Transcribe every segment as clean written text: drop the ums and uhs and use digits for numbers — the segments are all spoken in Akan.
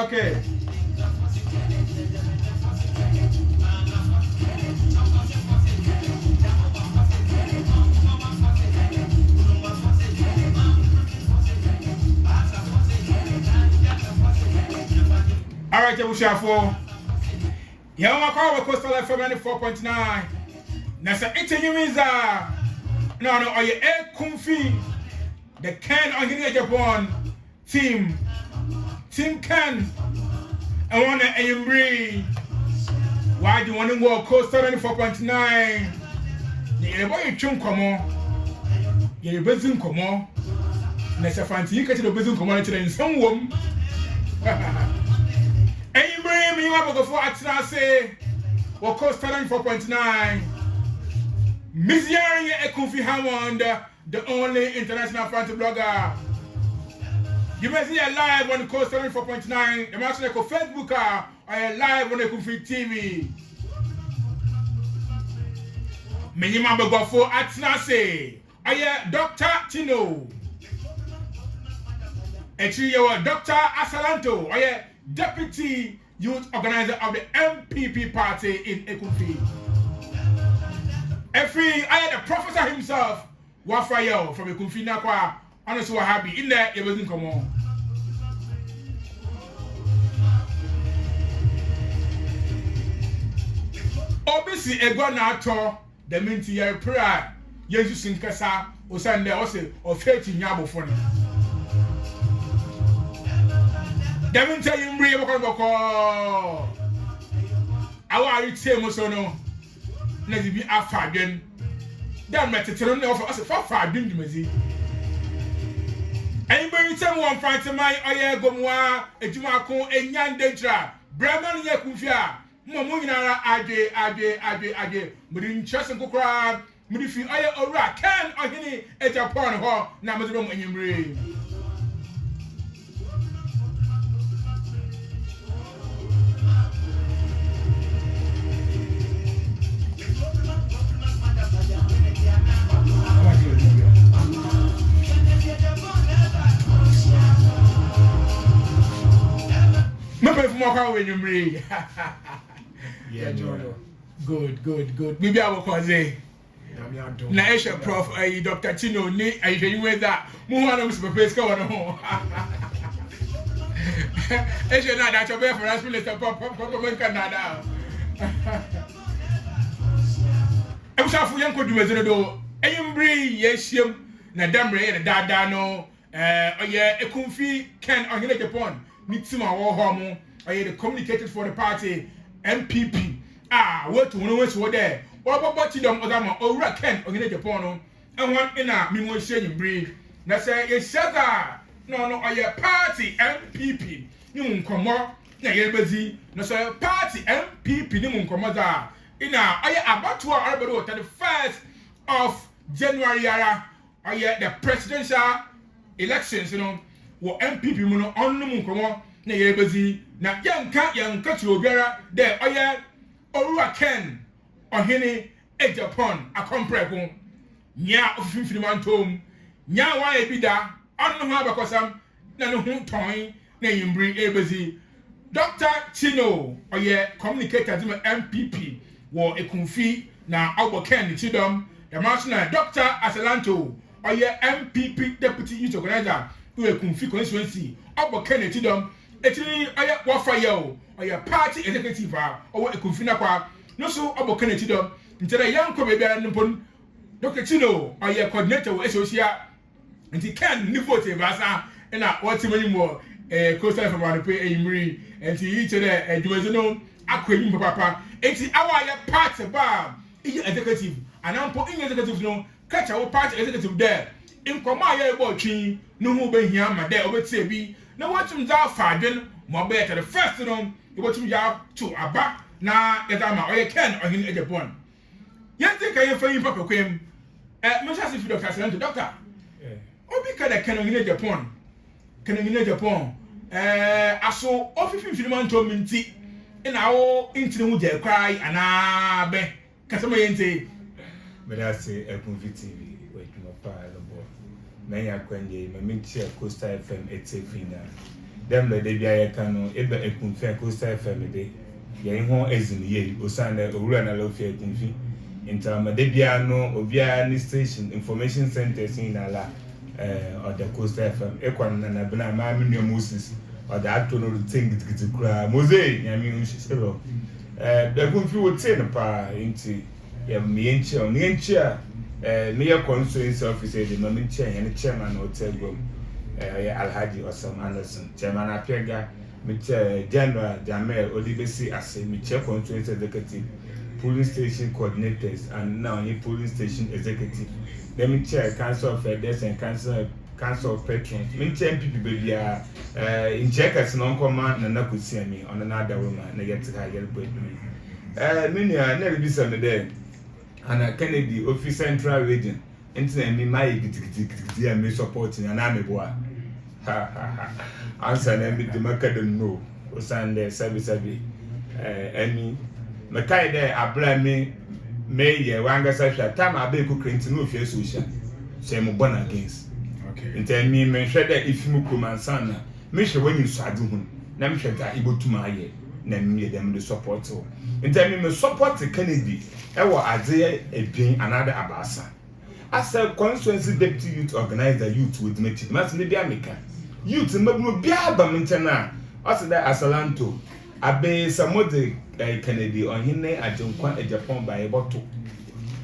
Okay. All right, Ebushafo. Yeah, I'm going to call Coastal FM 94.9. Nasa Itenyumiza. No, are you Ekumfi? The Ken Ohene Agyapong team. Team Ken. I want to Ayumri. Why do you want to go Coastal 94.9? You boy chum komo. You bezun komo. Nasa fancy you catch the bezun komo in some womb. Ayumri, you have to go for Atinase. Or Coastal 94.9. Miss Yari Ekumfi Hammond, the only international fantasy blogger. You may see a live on Coast 74.9, the Master Echo Facebook, or a live on Ekumfi TV. Minimum Bogofo Atinase, I am Dr. Tino. Actually, you are Dr. Asalanto, I am Deputy Youth Organizer of the MPP Party in Ekumfi. I had the professor himself, Wafayo from Ekumfi Nakwa, honestly, we're happy. In there, it wasn't come on. Obviously, a gun out the minty year prayer, Jesus in Kasa, or Sunday, or 13 yabo for him. Devin tell you, Bria, what call. I want to say, Mosono. Let it be a fagin. That matter to them offer us a far doing to me. Anybody tell one fight to my Oya Gomwa, a Jumako, a Yan Detra, Brahman Yakufia, Momunara, Ade, but in Chess and Kokra, Mudifi Oya Ora, can Ohene Agyapong ho, Namadrum and Yumri. Yeah, good. Maybe I will cause a Naisha Prof. Dr. Tino, I you with that. Muhammad was prepared to go on home. I should not that your bear for us, Minister Papa Canada. I was half young could do as a do. I am bree, yes, him, Nadamre and Dadano, Ekumfi Ken Ohene Agyapong, Nitsima war homo. I had communicated for the party MPP. What to know what's there? What about you, Odama, or Ken Ohene Agyapong? and one in a mimotion breed. Na say a shada no oye party MPP ni nkomo na yebezi na say party MPP ni nkomo da ina oye abatu arbedo 31st of January ara oye the presidential elections wo MPP mu no onno nkomo na yebezi na yanka ti obiara de oye Orua Ken Ohene Agyapong akompreko nya ofifini mantom nya wa ebida onno ha bakosam na no hu ton na yimbri ebezi Dr. Chino oye communicator di MPP wo Ekumfi na Ken Chidom the national Dr. Asalanto oye MPP deputy youth organizer wo Ekumfi constituency Ken Chidom etini oye wafaya oye party executive owo Ekumfi na kwa no so Ken Chidom ntera yanko bebia nimpon Dr. Chino oye coordinator wo social nti kan ni vote basa na wati mani mo coastal from one pay emri nti yi chere adwumaze no akwani papa nti awa ya party ba iyi executive anampo iyi executive no kacha wo party executive there inkomo aye ebo twi no hu be hia ma there obeti bi na watum za fadwen mo be the first no ibotum ya to aba na yadama oye Ken Ohene Agyapong yenti kan fa yin papa kwem me sha se fi Dr. Salanto doctor obi kada Ken Ohene Agyapong Ken Ohene Agyapong aso ofifin manto minti ina wo intini hu je kwai ana be kasama yente me da say Ekumfi TV we tuma pa lobo me ya kwanje me minti Coastal FM etefina dem le de bia ye kanu ebe Ekumfi Coastal FM de ye ho ezini ye osana owura na lo fi Ekumfi intama de bia no obia ni station information centers in ala or the Coastal FM ekwan na bina ma menu Moses or the actor no thing git kra Mose nyame unshiro the Ekumfi wo te no pa inti ya mienchi o mienchi me ya constituency officer de mienchi ya chairman hotel gom ya Alhaji Osam Anderson chairman apega me General Jamel Odibesi ase me chair constituency executive polling station coordinators and now a polling station executive. Let me chair council of elders and council of patrons. Me chair MPP baby in check as non command na could see me on another woman na get to higher point me. Many never be some there. And Kennedy office central region. Internet me my giti and me supporting and I'm a boy. Answer them with the market don't know. Osande service any mekai there abra me ye wanga sasha time abeku krenti no fie social say mo born against okay ntẹ me hwẹ there if mu kumansan na me hwẹ wani swade hu na me hwẹ ga ibotuma aye na me dem the support o ntẹ me support Kennedy e wo ade ebien another abasa as a constituency deputy youth organizer youth with me mas ne bia meka youth mabno bia ba mentena as that Asalanto abe samode Kennedy Ohene Agyapong by bottle.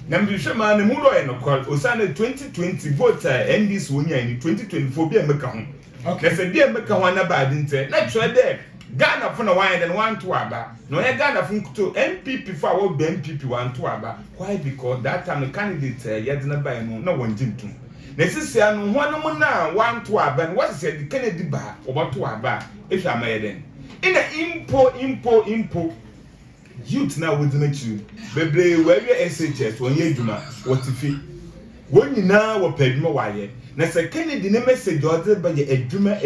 Nambi shema ne mudo e no call osane 2020 vote NDC wonya ni 2024 bia meka ho. Okay. Na se bia meka ho na ba dinte. Na twa there Ghana for na why then want to aba. No ya Ghana for to MPP for our MPP want to aba. Why? Because that time the candidate yedna by no na wonjintu. Na sisi anu ho no na want to aba. What say the Kennedy ba oba to aba if am yeden. In the impo youth now with the you bebre where SHS when you do what if when you now what paid more why na say Kennedy ne message order by edwuma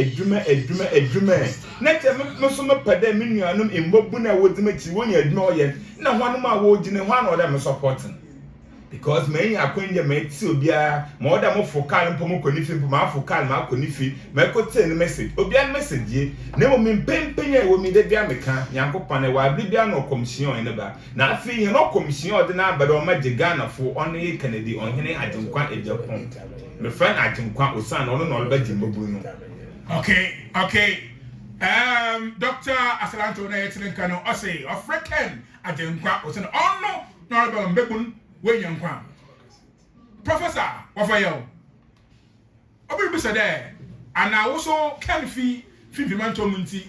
na tell me so me pede me nuanum imbobu na with the when you edwuma oye na hwanu ma wo gine hwanu order me supporting because me akwenya me ti obia ma order mo focal mpo mo konifi mpo ma focal ma konifi me ko tell the message obia message ye na mo mpempenya wo mi de bia meka nyankopane wa bia no commission ene ba na afi he no commission de na abade o ma Ghana fo onye Kennedy Ohene Agyapong me friend Agyapong osan ono no ba jimbobu no okay Dr. Asalanto na yetinen kanu ose African Agyapong osan ono no ba mbebun when young quan Professor Wafayo Obi bisa there and I also can fee manto munti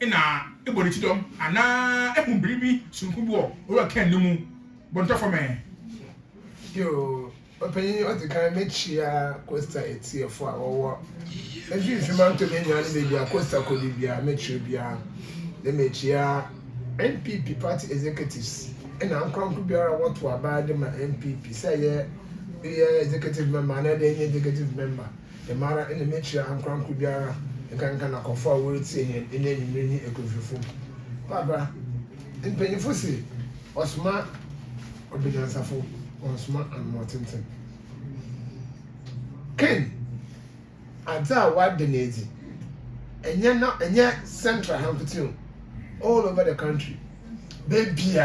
in a ebonitidom and ekumbribi sunkubo or can no bonto for me yo opinion of the kind of chia Costa etia for our if you man to be maybe a Costa Colibia, Metrovia, the Mechia, MPP party executives, and I'm going to be what to abide my MPP, say, executive member, another executive member, the Mara in the Mechia, I'm going to be a can confirm words saying in any many Ekumfi. Baba, in Pennyfussy, Osma, obedience of Osma and Mortenton. Ken, I tell what the Nazi, and yet Central Hampton, all over the country. Baby,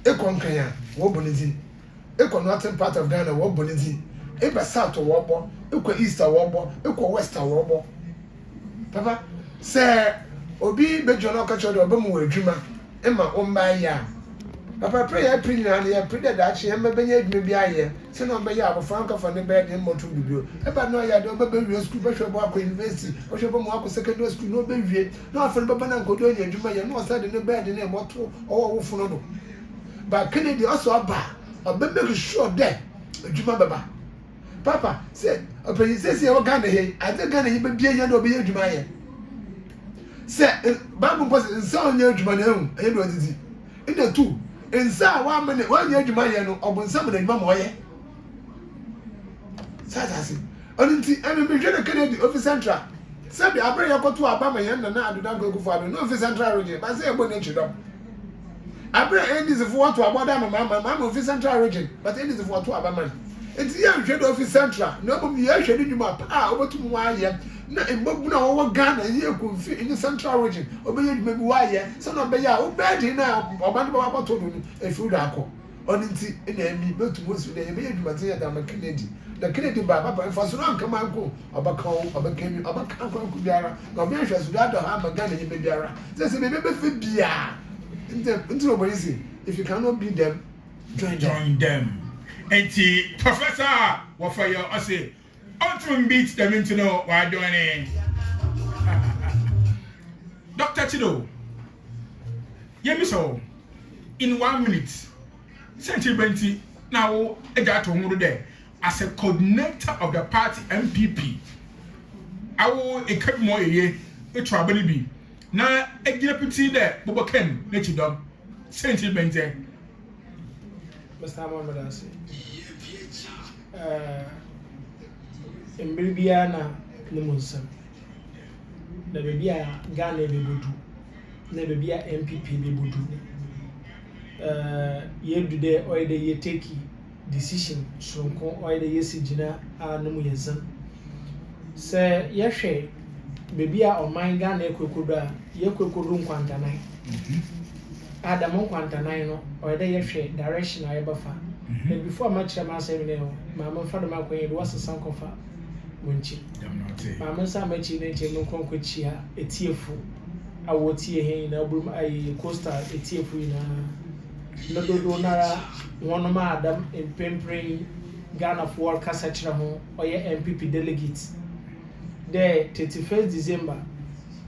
Econkaya, Wobonizin, Eco northern part of Ghana, Wobonizin, Eba South of Wobbo, Eco East of Wobbo, Eco West of Wobbo. Papa, sir, Obi Bejono Kacho, Obamu, Dreamer, Emma Ombaya. Papa, pray I pray and pray that she and maybe I hear. Send on by our Franca for the bed in Motu. About no, I don't remember your school, Bishop Walker University, or Shabamako Secondary School, no baby, no for Babana Godonia, Jumaya, no side in the bed in a motto or Funodo. But Kennedy also a bar, a baby sure dead, Juma Baba. Papa said, a princess, you're Ghana, I think Ghana, you be a young or be a Jumaya. Said, Babu was in South near Jumano, and what is it? In the two. In sa 1 minute, 1 year to my no, or when somebody mamma. Sassy. Only I'm a major Kennedy office central. Sabi, I bring a to Abama and I do not go for no office central region, but say a bonnet. I bring endings of what to Abama, mamma, office central region, but endings of what to Abama. It's young trade office central. No, you actually do my over to my year. No, in Boguna over Ghana, you could fit in the central region. Obey maybe why, son of Baya, oh, bad now, or Baba told me a food alcohol. On in the enemy, but to most of the material than a Kennedy. The Kennedy Baba, and for so long, come and go, Abaco, Abacam, Abacan Kubiara, no measures without the hammer gun in Biara. There's a baby for Bia. Into easy. If you cannot beat them, join them. And Professor, what for your say? Ultron beats them into know why doing it. Dr. Chido, Yemiso, in 1 minute, Century Benty, now a Agyapong there as a coordinator of the party MPP. I will a cut more a year, a trouble be. Now a deputy there, Bobo Ken, let you dog, Century Benty. Mr. Mohammed, Mbiribiana Nemunsan. The baby Ghana Bibudu, the baby MPP Bibudu. Ye do there or the ye take decision, so or the Yesigina are no Yazan. Sir, Yashe, baby or my Ghana Kukuda, Yakukurum Quantanai. Adamon Quantanino or the Yashe direction I ever found. And before much of my seminary, my father Macquaid was a son of Munchi. Mamma Samachi nature no conquetia, a tearful. I will tear in a room, a coaster, a tearful in a Nodonara, one of Madam in Pempering, Ghana of War Cassachamo, or your MPP delegates. There, 31st December,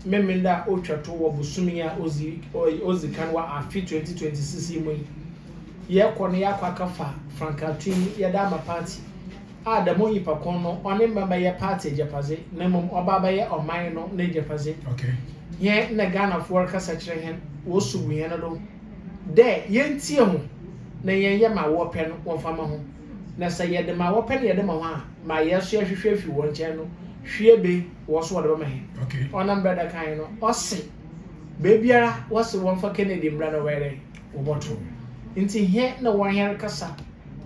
Memenda Ocha to Busumia Ozi or Ozi Kanwa are fit 2026. Ye konya kwakafa Frankatini yadama party the money pakono on member ye party japaze nemum obaba ye oman no na japaze okay ye na Ghana for kasa kire hen wo subu ye no do de ye ntie ho na ye ma wo pe no wo fama ho na sa ye de ma wo pe ye de ma ho a ma ye so hwehwe fi wo nche no hwie be wo so wo de ma he okay onam brother kan no ose bebiara wo se won fa Kennedy mbra no were wo boto inti he na wan here kasa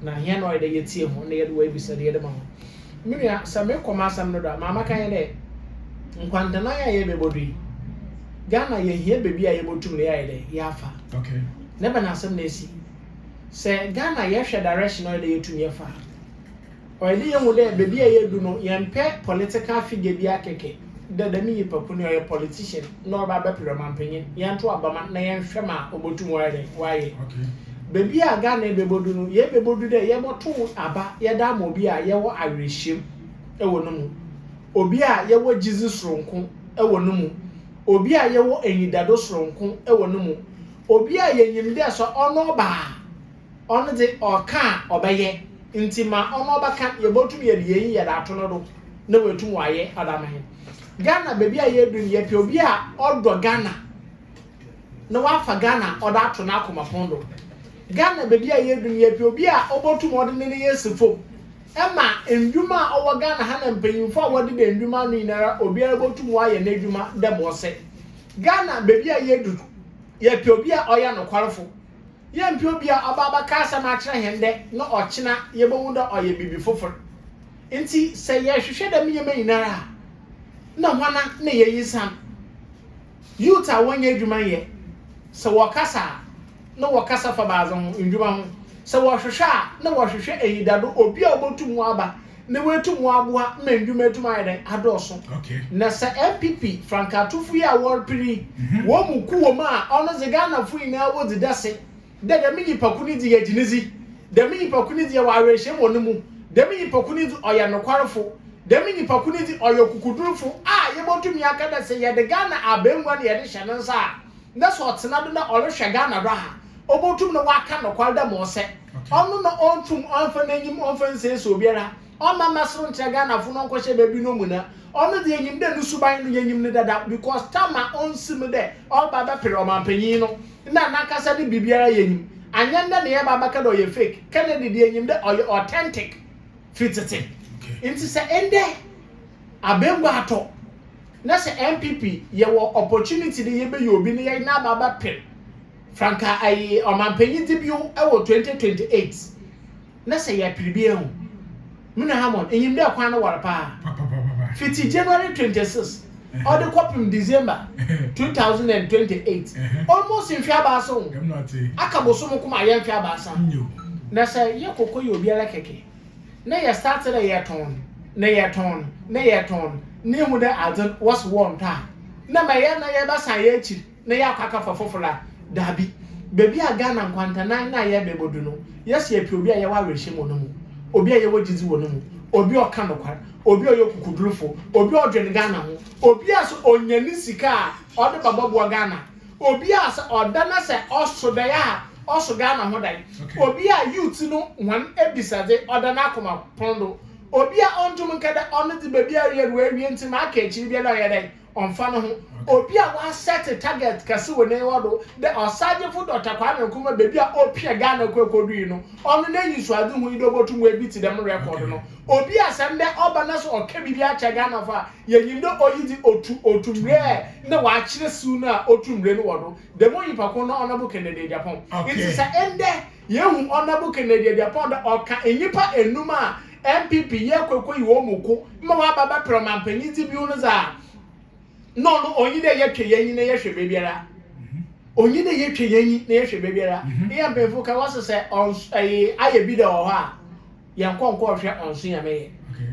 na he no de yetie ho na ye de wa bisa de ma ho miria sa me koma sam no da mama kan de nkwantana ya ye bebodui Ghana ye here bebi a ye botum le ya de ya fa okay neba na asem na esi se Ghana ye hwe direction no de yetum ye fa o de ye mu de bebi a ye du no ye mpe political figure bi akeke de mi yipapu no ye politician no ba be pyramid ye nto abama na ye hwe ma obotum wa de waye okay bebi a Ghana bebodu no ye bebodu de ye boto aba ye da mo bi a ye wo awerehiem e wo no mu obi a ye wo Jesus ronko e wo no mu obi a ye wo enyidado soronko e wo no mu obi a ye nyimde so ono ba ono de oka obeye ntima ono baka yebotum ye de yin ye da to no do na wetum waye adamahe Ghana baby a ye dun ye pe obi a odo Ghana na wafa Ghana oda to na akoma pondo Ghana baby a ye dun ye pe obi a obotum ode ne yesifo Emma ndwuma owo Ghana ha na mpanyimfo a wode de ndwuma no inara obi a botum waye na ndwuma de bo se Ghana baby a ye dun ye pe obi a oya no kwarefo ye mpe obi a obaba ka asam a kire hende na ochina ye bo wunda oye bibi fofor nti se ye hwehwe da me nyinara na hwana na ye yisam youth a wonye adwuma ye se wakasa na wakasa fa bazo ndwuma ho se wohwehwe a na wohwehwe eyidado obi a obotum aba na wetum aboa ma ndwuma tuma yeden adoso na se MPP Franka Tufu ya worpiri wo muku wo ma ono ze Ghana fu ina wo didase de mini pakuni di yeginizi de mini pakuni di wa rehye wonu mu de mini pakuni di oya nokwarefo de mini pakuni di oya kukudurufo a yebotum aka da se ye de Ghana abengwa na ye de hye nsa na so otena do na orehwe Ghana do ha obotum no waka nokwar da mo se onu no ontum onfa nanyim onfa nsense obiara Oma masro ntia Ghana fu no nkohye baby no mu na onu de enyim de nusuban no yenyim ne dada because tama onsim de all baba pere o mampanyin no na nakasa de bibiara yenyim anyanda ne ye baba ka do ye fake Kennedy de enyim de authentic fitete inti se ende abengwa ato na se MPP ye wo opportunity de ye be ye obi ne ye na baba pere Franka ayi o mampanyin de bio e wo 2028 na se ye pere bi ehu Mina Hammond, and you know, Kwana Warapa. 50 January 26, or the copy December 2028. Almost in Fiabason. Akabosumo Kuma Yan Fiabasan. Nasa Yoko, you'll be like a key. Nay, I started a year tone, nay, a tone, nay, a tone, near Muda Adam was warm time. Namayana Yabasa Yachi, Nayaka for Fofola, Dabi. Baby, I gun and Quanta 9 Yabebuduno. Yes, ye Pubia Yawa Shimono. Obi a yewo jizi wo no mu obi o ka nokwar obi o yokukudurufo obi o dwen Ghana ho obi a so onyani sika a ode bababo Ghana obi a so odana se oso da ya oso Ghana ho dai obi a youth no wan ebisade odana akoma pondo obi a ontum nkada ono di baby a ye ruawie ntim aka echi bia na ye dai onfa no ho obi a wa set target kase wo ne wodo de osaje fu dota kwa na kuma baby a opia Ghana kwekodu no ono na yisu adu hu ido botum we biti dem record no obi a sem de oba na so oka bibia acha Ghana fa yenyimdo oyidi otumre na wa akire su na otumre no wodo de mo yipa ko no Honorable Kennedy Agyapong it is a ende yehu Honorable Kennedy Agyapong da oka enyipa enuma MPP ye kwekwe yiwo muko ma wa baba promampanyi ti bi unu za no onyi de ye twe yenyi na ye hwe bebiara onyi de ye twe yenyi na ye hwe bebiara ye mpefo ka wase se aye bi da ho a ye nkonko hwe onso ya meye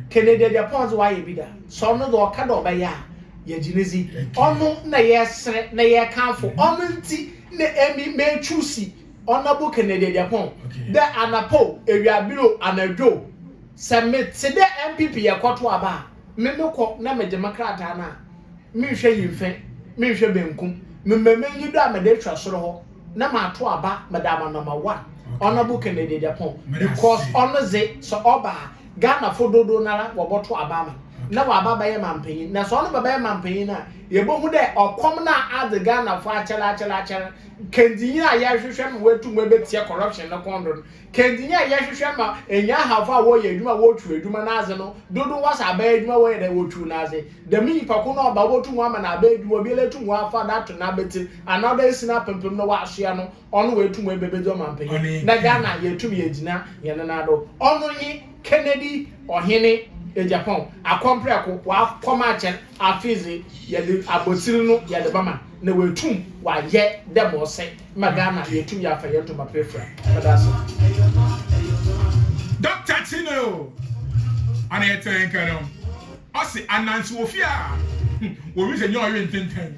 Kennedy Agyapong wa ye bi da so no do ka do ba ya ye ginezi onu na ye sere na ye kanfo onu nti na emi me chusi Honorable Kennedy Agyapong de anapo ewiabiro anadwo se mete de MPP ye kwoto aba me mekọ na me democrat na me hwe yimfe me hwe benkum me memenyi do amede twa soro ho na ma to aba madama number 1 Honorable Kennedy Agyapong because onoze so oba Ghana fododo nara wo boto aba ma na wa baba ye mampanyin na so ono baba ye mampanyin na ye bohu de okom na ade Ghana fo achela kendinya ya hwehwe ma wetu mu betie corruption na kondo kendinya ya hwehwe ma enya hafa wo ye adwuma wo twu adwuma na aze no dodo wasa aba adwuma wo ye de wo twu na aze de mi pako na oba wo tu mu ama na aba adwuma bi le tu mu afa da to na beti another sina pempem no wa ahia no ono we tu mu bebedo mampanyin na Ghana ye tu ye gina ye na do ono yi Kennedy Ohene Agyapong akompreko wa koma chen afizi ye de abotiri no ye de bama na wetum wa ye dem ose magana yetum ya fa yetum apefra badasa Dr. Tino ana yetenka no ose anansi ofia wo wi se nyo ye ntenten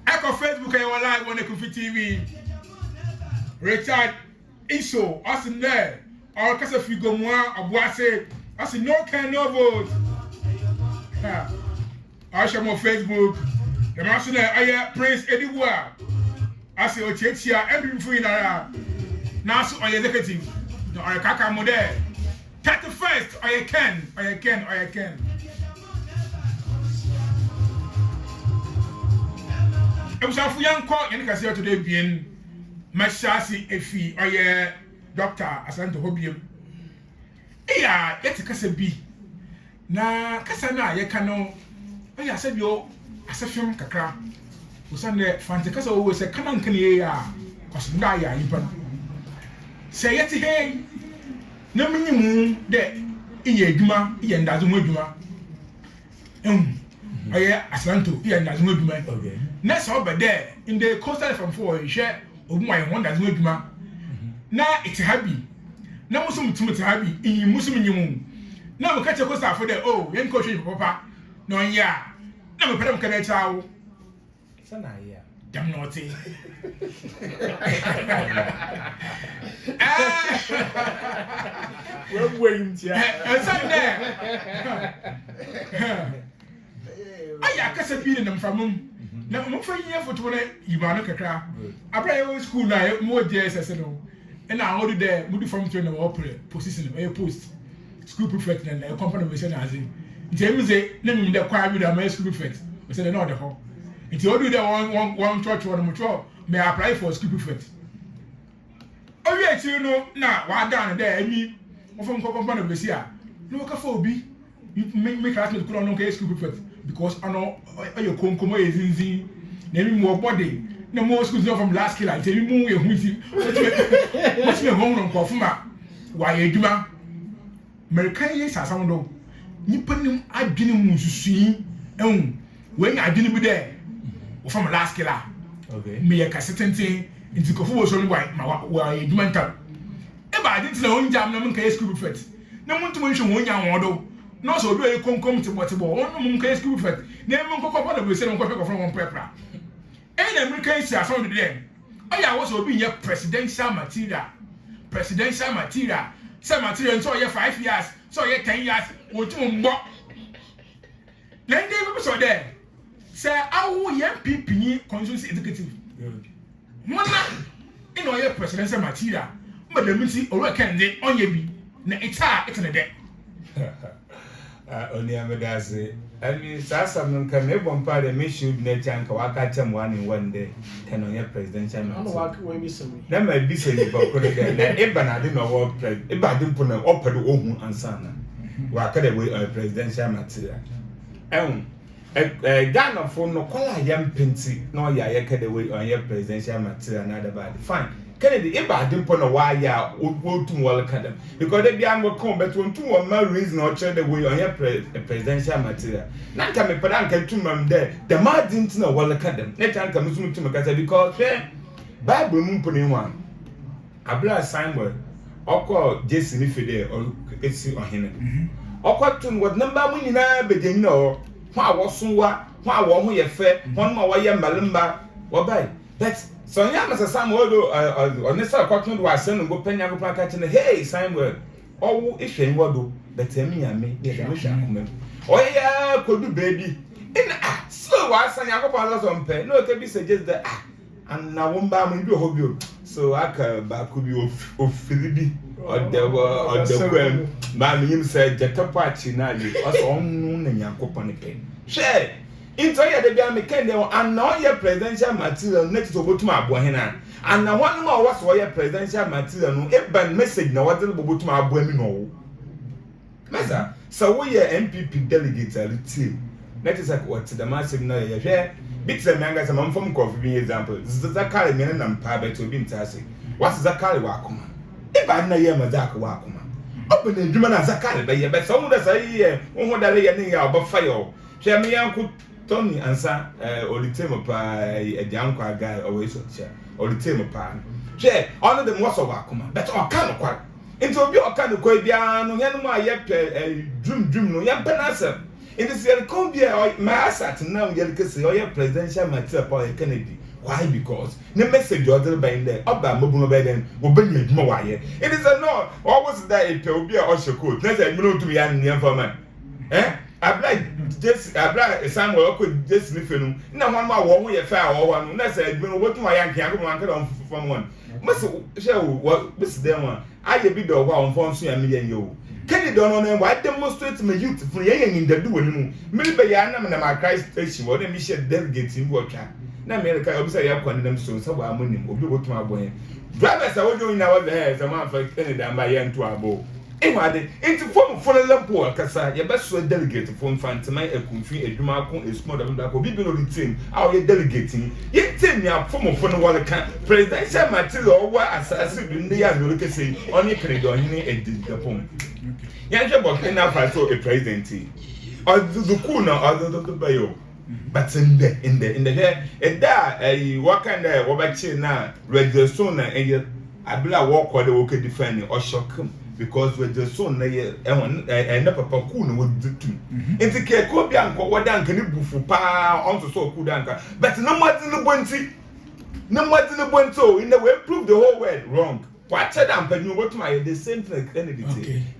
Eko Facebook e live on Ekumfi TV Richard Iso ose ne or kasa figo moi aboase ose no can no vote I share my Facebook. The master I Prince Edward. As you chia every free now so executive. No, I kaka mo there. 31st, I can. I was a young call in Cassia today being Mashasi Efi or doctor Asante Hobium. Yeah, it's a Casabi. Na Casana, ye cano. I said yo, as a film kakra. Usande Fanticasa always a canon cania, Cosmaya, Impan. Say it, hey, no minimum there. Iye Juma, Ian doesn't Juma. Aslanto, Ian doesn't Okay. Next over there in the coastal from 4 share of my one doesn't Juma. Now it's happy. Now Muslim to happy in Muslim. Now we catch a coastal for the young coach papa. No, yeah. Now we put them chow. Sanaya. Damn naughty. We're waiting here. I can't be in them from him. Now, I'm afraid you for 20 Ivanaka. I play school now, more days as I know. And I ordered there, moving from to an opera position, a post, school prefect, and a company with Senazi. James, name the choir with a school prefect. We said another hall. It's only the one church or mature may apply for a school prefect. Oh, yes, you know, now, why down there, I mean, from company with here. No, Kafobi, you make us with Colonel school prefect because I know your Concomo is in naming more body. No more schools from last killer. Tell me more, what's your home on Kofuma? Why, Eduma? American yes, I sound though. Nippon, I didn't see, when I didn't be there. From last killer. Okay. Me a cassette thing into Kofu was only white, my mental. If I didn't know jam, no one can school prefect. No one to mention one young model. No, so do a come to whatever one can school prefect. Never go to the same from one paper. And Americans are found them. I was also being a presidential material. Some material, so you're 5 years, so you're 10 years, or 2 more. Then they were there. Say, I will young people consume executive. One in all your presidential material, but the missing or can they on your be. Na it's in a day. Only Amadazi. I mean, Sassam can never one part of me should net and catch him one in one day. Can on your presidential material. That might be saying for Eben, I didn't know what if I didn't put an opera own and son. Walk away a presidential material. Ghana for no call young pinty, no ya away on your presidential material, another body. Fine. Kennedy, if I didn't put a wire, would go to Wall Academy because they be able to come, but one 2 or more reason or trade away on your presidential material. Not come, but I can to there. The man didn't know Wall Academy. Let time come to Macassa because Bible moon putting one. I blast Simon or call Jason if you there or it's Ohene. Or cotton what number we now begin no. Why was so what? Why won't you fair? One more way, Malimba. What by? That's so young as a Sam Wodo on this cotton was sending go penny and catching the hey, Simon. Oh, if you would, but tell me, I may be a mission. Oh, yeah, could do baby. In so I sang a couple on pen. No, it can be suggested that and now one bar will be a hobby. So I can back could be of Philippi or the queen. Mammy said, Jetapachi, now you also own and Yakopani pen. Share. Into your the Biamekendo and now your presidential material next to go to my Bohena. And now one more was your presidential material. No, a bad message now what to go to my Bohemino. Master, so we are MPP delegates are team. That is like what the massive now you share. Bits and mangas and from coffee example. Zakari men and Pabe to be tassi. What's Zakari Wakuma? If I know you, Mazak Wakuma. Open the German Zakari, but you bet someone that's a year, one that lay about fire. Share me uncle. Tony answer or the team of a young guy always or the team of pan. Share all of them was of Akuma, but all kind of quite. Into a bit kind of Quabiano, Yanuma yet a dream, no young penasa. In this year, come be my asset now, Yelkasi or your presidential material for Kennedy. Why? Because the message ordered by there, up by Mobuno Beden, will bring you more. It is a no, always that it will be a usher code. Let's say, you know, to be an informant. Eh? abla Samuel could just sniff him. No one more one way a fair or one. That's a what my young can from one. Must show what Miss Dema. I be the one from Sia million you. Can you don't know why demonstrate my youth for young in the doing? Maybe I am in my Christ station, what they should delegate in water. Now, America, obviously, I have one of them soon, so I'm winning, or go to my boy. Drivers are doing our hair, some man for Canada and by young to our bow. Anyway, into form for a lamp or Cassa, your best delegate from Fantamai, Ekumfi, a Dumarco, a small of black, or be below the team. How you delegating? Yet tell me a form of one water can. Presidential material, what assassin in the young look at say, only Canada or any Agyapong. Yajabok enough I saw a president. Or the Kuna or the Bayo. But in the hair, and there, a walk and there, what about you now? Read the son and I believe walk or the worker defending or shock him. Because with the son, and never Pakuna would do too. Into Kerkobian, what down can you buff on to so good anchor. But no more than the Bunty. No more than the Bunto in the way prove the whole world wrong. Watch it and you what my the same thing Kennedy.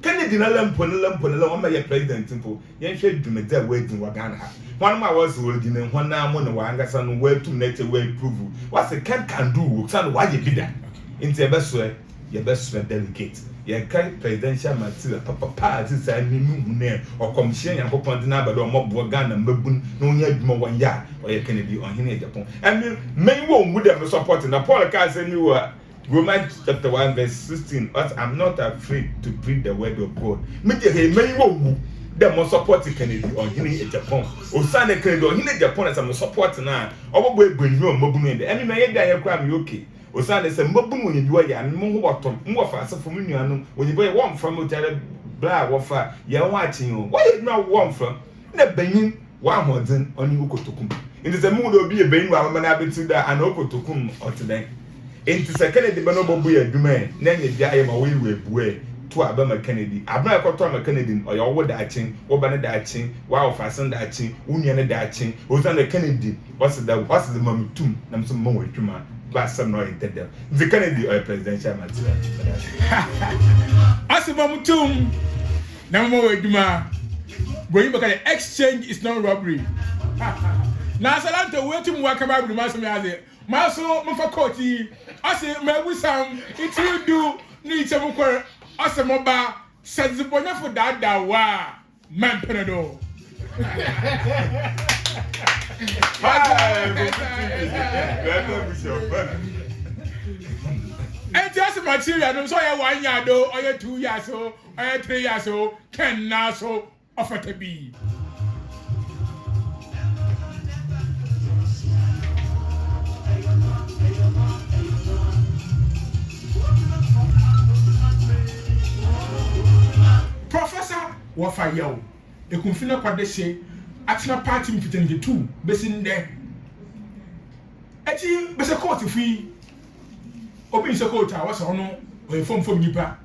Kennedy no lamp on my president simple. Yan should do me that waiting Wagana. One of my was holding and one now on the Wangasan way to net away prove. What's the can do? Son, why you did that? Into your best way, delegate. Your presidential material, Papa Paz, I knew or commission and Popon Naba or Mob Wagan and Babun, no yet more 1 yard, or you can be on Agyapong. And many won't would have supported the podcast and you were. Romans chapter 1 verse 16. But I'm not afraid to preach the word of God. Make a many won't. Them more support Kennedy on Agyapong. Or Sunday Kennedy on Agyapong as I'm supporting now. Or we bring you Mobun in the enemy may die crime okay. Or Sunday say Mobun when you do it and more fast from you when you buy one from hotel blah wafa. You're watching you. Why you not one from? The Benin 100 on you go to come. It is a mood will be a Benin while man have to that and Oko to come or today. Into second the Bonobo boy a dume, then if I am away with way to Abama Kennedy. I'm not a Tom Kennedy or your word datching, or Banner datching, wow, fasten datching, Union datching, was on the Kennedy. What's the Mamutum, and some more to my but some noise dead them. The Kennedy or presidential material. As a Mamutum, no more Duma. When you look at the exchange is not robbery. Now, Salanta, wait to work about the Master. Maso mfakoti ase mewusam it you do need some kwere ase moba sazibonya for dada wa mampedo and just material no so ya 1 year do or ya 2 years so or ya 3 years so can na so offer to be. Professor Wafayo, Ekumfi na kwadese atina party mfitenge 2 besin de eti bese court fi obi se court a wasa hono o fom nipa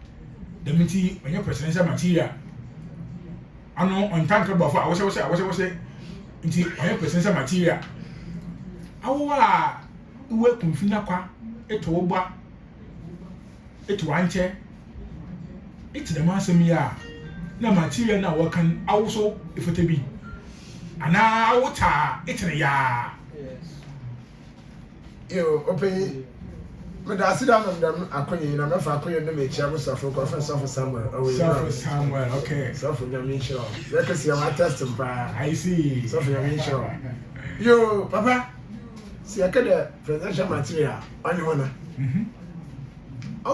the miti onye presidential material ano on tank about for awose nti onye presidential material awo a uwe Ekumfi na kwa eto ogba eto anche eti the masem ya na material na wakan also ifete bi ana awota etere ya yo open me da sida mam akonye na mefa akonye no me chia bo safo ko fa safo Samuel okay safo nyame nchiro rekesi ya test mpa I see safo nyame nchiro yo papa si akada presidential material ani hona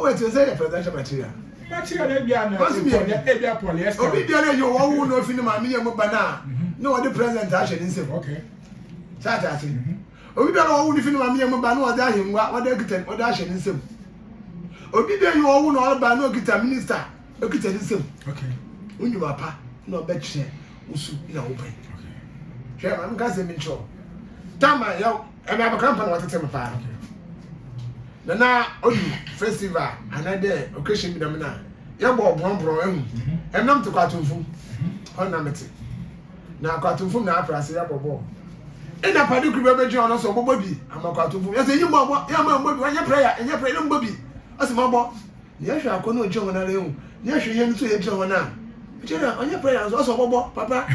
wait you say the presidential material e bia na e bia polyester obi bia na yo wo no fi ni ma me yemu bana no what the president action nsem okay cha obi bia na wo ni fi ni ma me yemu bana o da ahemwa o da kita o da action nsem obi bia yo wo no o ba na o kita minister o kita nsem okay unyuma pa na o be kire usu na wo pen okay hwe am ka se mi ncho tama yo e na bakran pa na watete me pa na odu festival another occasion bi na ya bo bronbron ehu enam to kwatumfu ona meti na kwatumfu na aprase ya bobo ina padi ku bebe ji ono so bobo bi amakwtumfu ya se yimo bobo ya ma bobo anya prayer no bobo bi asema bo ya hwe akono ojo wona lehu ya hwe ye nso ye jo wona Chira, on your prayers also bobo papa.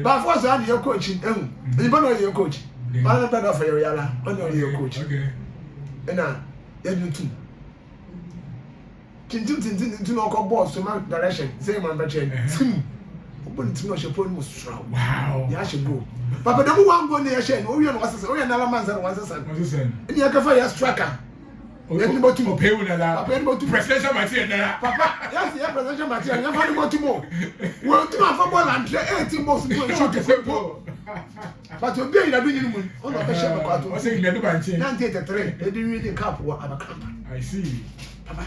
But for say your coach you know your coach. Man better for your yala on your coach. Okay. And now you do too. Tintin to no boss to my direction. Same man better. Open to no shapon must strong. Wow. Yeah, should go. Papa the one go near Shen, oh, you know what's another man's and one's son. What's this? And you can find your striker. Anybody to pay with that. Presidential material. Papa, yes, yeah, presidential material. You're finding what more. Well, to my football and 18 most important shot to football. But to be in a doing on the shop, I was saying, 1983, they didn't really cup what I'm a camp. I see. Papa,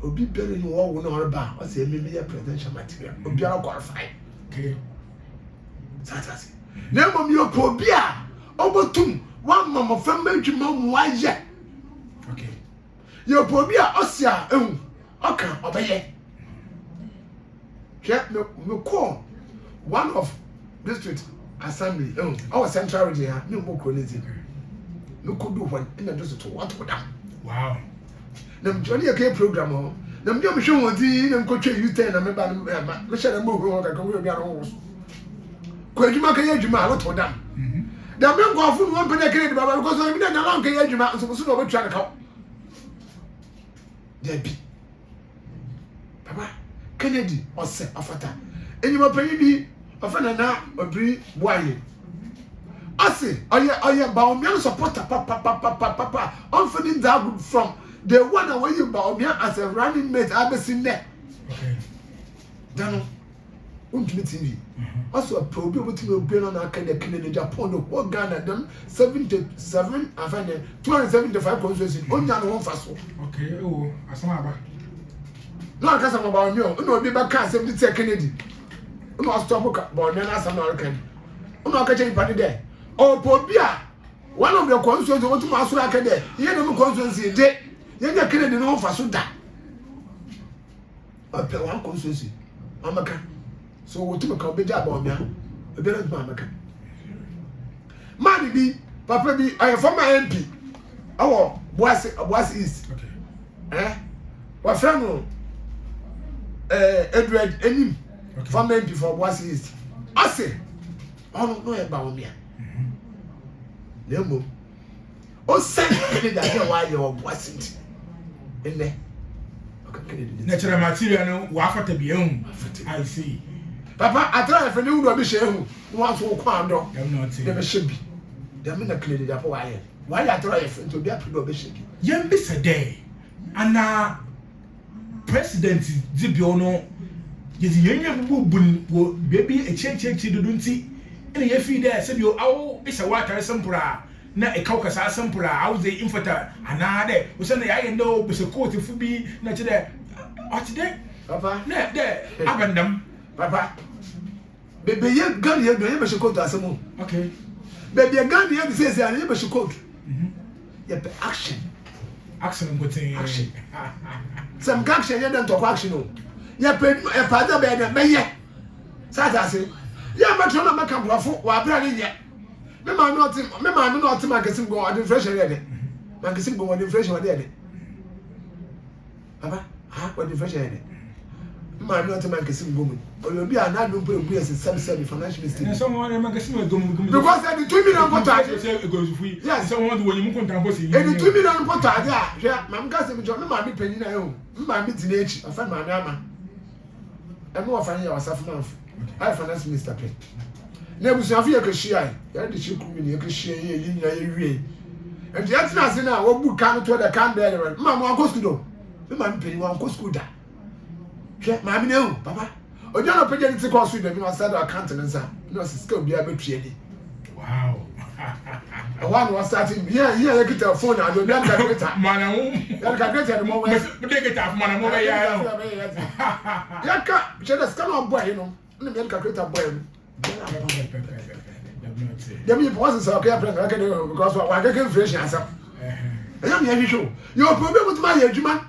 Obi Berry, you all know about what's a media presidential material. Obi are qualified. Okay. Saturday. Name of your pobia. Obotum, one mamma from Major Mom, why yet? Okay. Your pobia, Osia, okay, obey. Check me call one of district assembly, our central region, no more collision. No could do one in the district to what would happen. Wow. Them Johnny a K program, them young show what the coach you tell them about the shadow move over the way around. Could you make a juma lot for them? The men go for one penny because I'm not along a juma, so we're trying to come. Debbie. Papa, Kennedy or say after. And you were paying a friend now or breed why. I say, I am bound me supporter, papa, unfitting that from the one away you bound me as a running mate I've seen there. Okay. Dano, TV. Also, a probable to be on our Kennedy, Japan, or Ghana, them 77, I find 275 constituencies, only on one fast. Okay, oh, I saw. No, I can't about you. No, be back, 70 Kennedy. No, stop about me as an American. No, I can't change party there. Oh, Pobia, one of your constituencies, what to Masura there. You know, constituency, they, you get Kennedy no for Suda. I pay one constituency. American. So, what to come be job on me? A bit of American. Money be, Papa be, I am former MP. Our Boise East. Okay. What friend? Edward Enim from MP for Boise East. I say, I don't know about me. Nemo. Oh, send me that why you're Boise in there. Natural material, no, wafa to be own. I see. Papa, I try for you to be sharing. Once walk on, I'm not saying. Never should be. They mean a clear that why. Why I try to be up to the bishop? Young miss a day. And now. President Zibiono is young will baby a change to the Dunti. And if you there, said you, oh, it's a water sampura, not a caucus sampura, I was the infanta, and now there was only I know, was a court of be not there. What today? Papa, there, Abandon, Papa. Baby, you gun here, you should go to Asamu. Okay. Baby, a gun here says, I never should go. Yet action. Action, good thing. Action. Some action, you don't talk action. You pay a father bed and may yet. Saturday, yeah, but you're not making a foot while branding yet. Remember not to magazine go on the fresh already. Magazine go on the fresh already. Papa, what the fresh already? Man, not to magazine woman. Or you'll be an adult put a some financial mistake. And someone a magazine will go because the 2 million potato goes free. Yes, someone when you can't post it. And the 2 million potato, yeah, Mam Cassim, John, my penny now. My teenage, I find my name. I'm more finding yourself month. I finance Mr. Pay. Never saw you a share. That is you could share you. And the answer now, what book can't to the can bear. Mamma goes to do. The man penny one goes to that. Mammy, no, Papa. Oh, you're not paying to cost with them. You said our countenance. No, it's going to be a bit shady. Wow. One was starting here, you get a phone. I don't know that. Man, I get the moment. Take it off, man. Yeah, just come on, boy, you know. Let me get a boy. The me was okay, because I get fresh answer. I am here, show. Your problem with my judgment.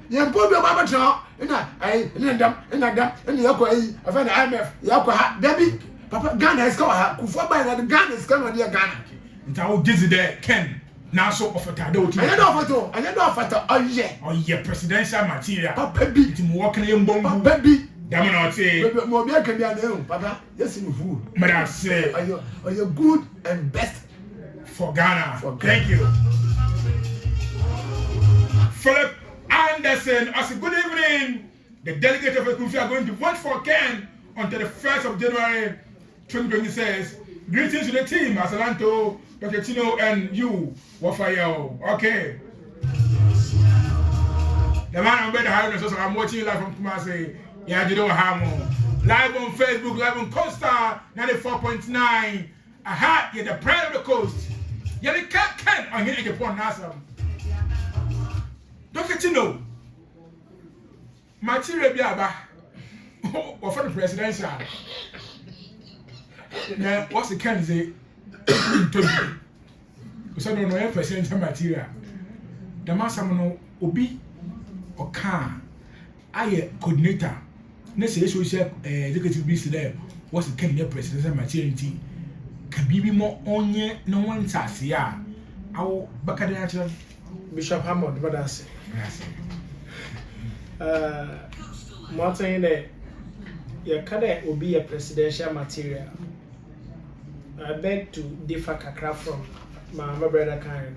You put your mama now, and I and the Yako, I find the IMF, Yako, Debbie, Papa Ghana has got her, Kufa, and Ghana is coming near Ghana. It's how dizzy there, Ken. Now so offer to do it. I don't offer to, oh yeah, presidential material. Papa, baby, it's walking in bomb, baby. Damn not say. Mobia can be a name, Papa. Yes, in food. But I say, are you good and best for Ghana? Thank you. Philip Anderson, I say good evening. The delegate of Ekumfi are going to vote for Ken until the 1st of January 2026. Greetings to the team, Asalanto, Dr. Tino, and you, Wafayo. Okay. The man I'm better having us, I'm watching you live from Kumasi. Yeah, you don't have more. Live on Facebook, live on Costa 94.9. Aha, you're the pride of the coast. You're the Ken on here Agyapong Nasam. Dr. Tino, material biaba or for the presidential. Now, what's the candidate? Because I don't know presidential material. The master no obi or car. I a coordinator. Next year, social executive business there. What's the candidate presidential material? Can be more onye no one says here. Our Bacadnatural Bishop Hammond, what I say. Martin, your candidate will be a presidential material. I beg to differ kakra from my brother Karen.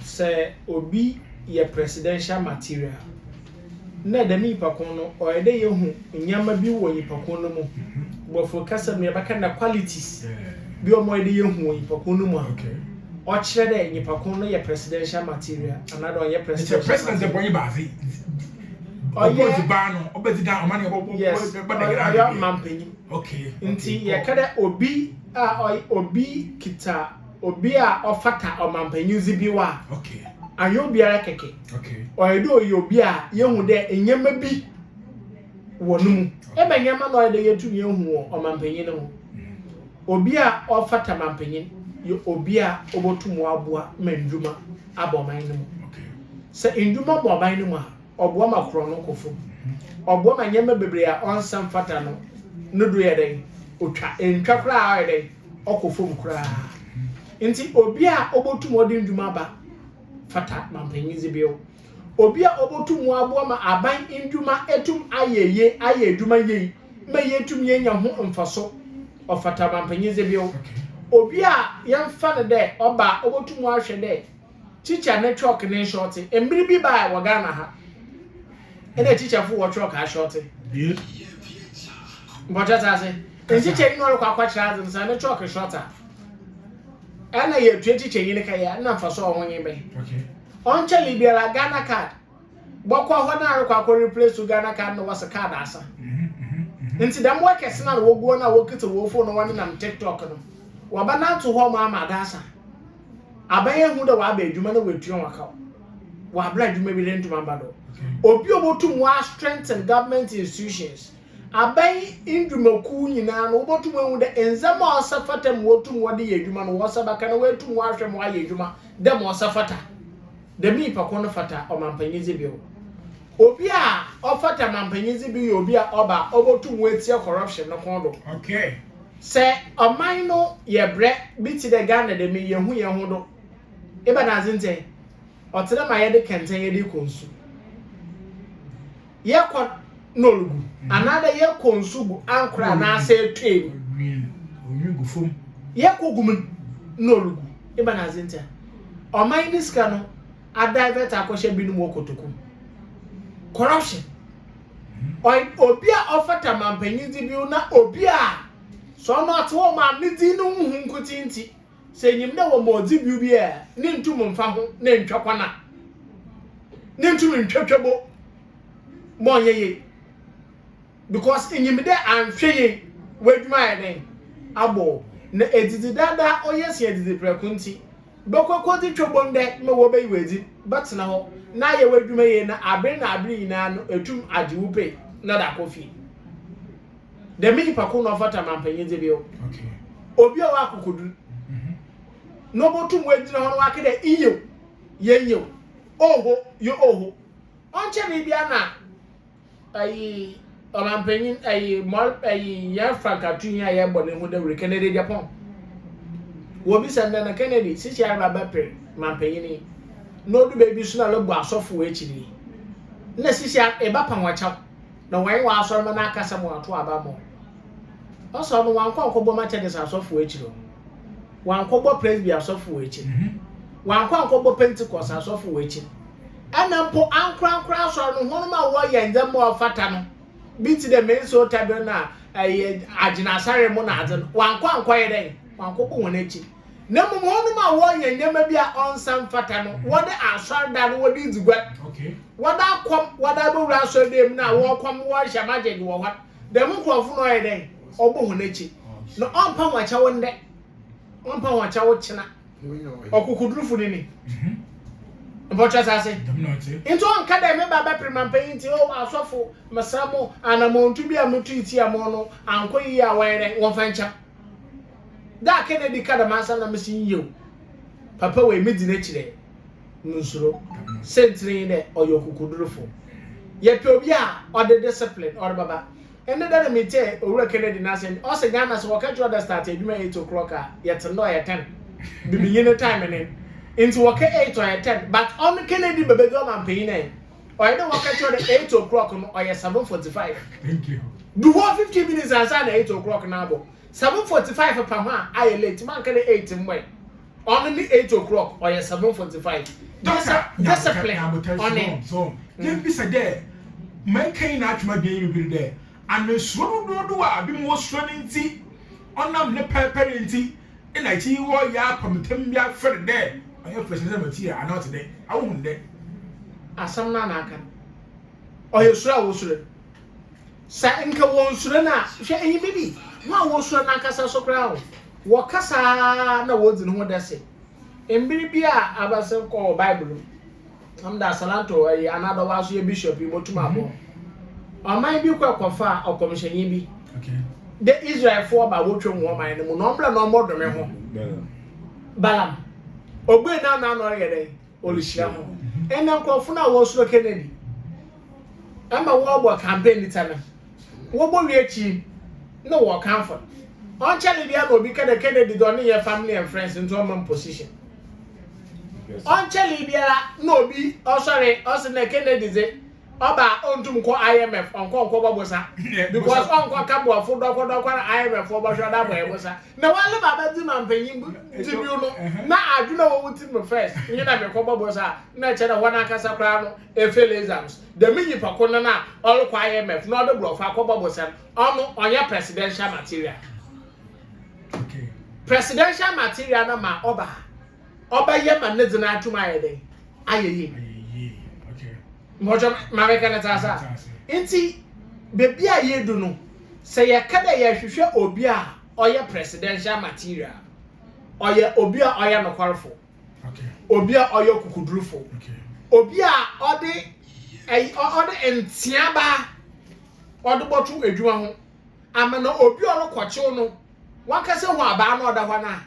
Say, Obi, your presidential material. Na da mi pakono or a day you nyama bi wo yi pakono mu. But for kasa me baka na qualities. Bi o mo de ye hu yi pakono mu. Okay. O kire da yi pakono ye presidential material. Another ye presidential. It's a president the boy bazi. Oh yeah. Obeti down money about yes. Mampenyi. Okay. Nti ye kada obi obi kita obi a ofata o mampenyi zibi wa. Okay. Ayo biara keke. Okay. Oyedo obi a yehu de enyema bi wonum. Ebe nyema no de yetu yehu o mampenyi no. Obi a ofata mampenyi yo obi a obotumu aboa mandwuma aboman no. Okay. Se ndwuma aboman no a oboa makro no kofo. Oboa manyema bebre a onsam fata no no do ye den otwa entwa kra a ye den okofo kra. Nti obi a obotumu odi ndwuma ba fata mampenyi zibio. Obi a obotumu aboa ma aban ndwuma etum ayeye aye edwuma yei ma yetum yenya ho mfaso ofata mampenyi zibio. Obi a yemfa ne de oba obotumu ahwe de teacher network ne short embiri bi ba wa Ghana ha ene teacher fu wo truck ha short yes mbota ta se teacher ino kwa kwachira azin sa network shorter ana ye teacher yin ka ya na mfaso ohunye be okay on chali biara Ghana card bokwa ho na kwa replace Ghana card no was card asa nti dem work esna na woguo na wokite wo phone no wan na TikTok no waba na to ho ma amadasa abaye hu da wa ba adwuma na wetuon waka wa bra adwuma bi rentu mambado obi obotum wa strengthen government institutions abaye indwumaku nyina no obotum hu da enzama osafata mu wotum wode ye adwuma no wosabaka na wetum wa hwem wa ye adwuma dem osafata dem ni pakono fata o mampanyize bi obi a ofata mampanyize bi obi a oba obotum wetie corruption no kondo okay se oman no ye bre biti de Ghana de me ye hu do eba na zinte otere ma ye de kenten ye de konsu ye kon nolugu anada ye konsu gu ankra na ase twem onyu gu fom ye kogum nolugu eba na zinte oman ni ska no adivert akoshe binu mo kotoku corruption obi a ofata mampanyizi bi na obi a so no ato ma nidi no hu nkutinti se nyim na wo mo dibiu bi a ne ntum mfa ho na ntwakwana ne ntum ntwatwabo mo yeye because nyim de anhweye wadwuma ya den abo na edidi dada oyesi edidi prekunti bekoko di twabo nde me wo bayi wedi but na ho na ye wadwuma ye na abiri nyina no etum agewupe na da kofi the mini pakun of fata mampanyize bi o okay obi a wa kokodu no botum wadina ho wa kede iyo yeyo oho yo oho onche bi bia na ayi mampanyin ayi mol ayi ya frankatunya ya bone hu da we Kennedy Agyapong wo bi sanda na Kennedy sisi ara ba pe mampanyini no do baby suna lo bu asofo we chiri na sisi e ba panwacha na wan wa asɔre ma na akasa mo ato aba mo ɔsɔ no wan kɔ nkɔbɔ Methodist asɔfo ekyiro wan kɔbɔ Presby asɔfo ekyiro wan kɔ nkɔbɔ Pentecost asɔfo ekyiro ana mpo ankra asɔre no hono ma wɔ yɛ ndɛm mo ɔfata no bi ti de menso tabe na agyina asare mo na adze wan kɔ ankɔ yɛ dɛn wan kɔbɔ wɔn ekyiro na mo hono ma wɔ yɛ ndɛm bi a ɔnsan fata no wɔde asɔre da no wɔde dzigua okay wada kom wada be wura asɔre dem na wɔ kom wɔ hya magic wɔ hɔ dem nkrɔfo no yɛ dɛn ɔbɔ wɔn ekyiro na ɔmpa wɔn kyɛ wɔn dɛ ɔmpa wɔn kyɛ wɔ kyena ɔkukudurufo ni Mpocha sase. Into on kada me baba primampa nti o asofo mesamo anamontu bi amutu iti amono anko yi a were won fancha. Da Kennedy kada masa na mesin yew. Papa we medi na kire. Nsuro. Sentry de oyokukudurufo. Ye pe obi a ode discipline or baba. Ene da me te owura Kennedy na sen. O se Ghana so waka tro da start eduma 8 o'clock a yet no ye 10. Bibi time ne. Into work 8 or 10, but on Kennedy baby go man paying eh. Or I don't work at 8 o'clock or 7:45. Thank you. Do what 15 minutes outside 8 o'clock now. 7:45 per man, I late man can 8 in way. Only 8 o'clock or 7:45. Discipline on it. So, then be said there. My kind of my game will be there. And the swallow do I be more strong tea on them the parenty. And I see what ya come to me for there. I have president material and not today. I won't there. Asam na naka. O ye sura wo sura. Sa enka won sura na hwe enyi bibi. Ma wo sura na kasa so kra wo. Wo kasa na wo dzi no ho dase. Embiri bi a abase ko Bible. Am da salanto ayi another wa so ye bishop yi botum abo. Oman bi kwa kofa okomhyenyi bi. Okay. The Israel for ba wo twem wo man no mu no mbra no modo me ho. Balam. Ogbe na no yere olishia ho. Ena nkofo na wo suro Kennedy. Amba wo obo campaign litana. Wo bo wi echi na wo comfort. On chale bia no bi kada Kennedy do ne your family and friends into one position. On chale bia no bi o na Kennedy ze oba ontum ko IMF onko babosa because onko kabo afo doko IMF oba hwa da boy bosa na wale baba di man panyin tibiu no na aduna wo wuti me first nyi na me ko babosa na che na wana kasa kra no e fail exams the minyi pako na all ko IMF no de bro fa ko babosa ono onye presidential material. Okay. Presidential material na ma oba ye man ne dina atuma ayede ayeye. Mojo America na tasa. Inti bebi a yedu no se ye kada ye hwehwe obi a oye presidential material. Oye obi a oye nokwarfo. Okay. Obi a oye kukudurufo. Okay. Obi a ode entiaba ode botu edwuma ho. Amana obi ono kwache no wakase ho aba na oda ho na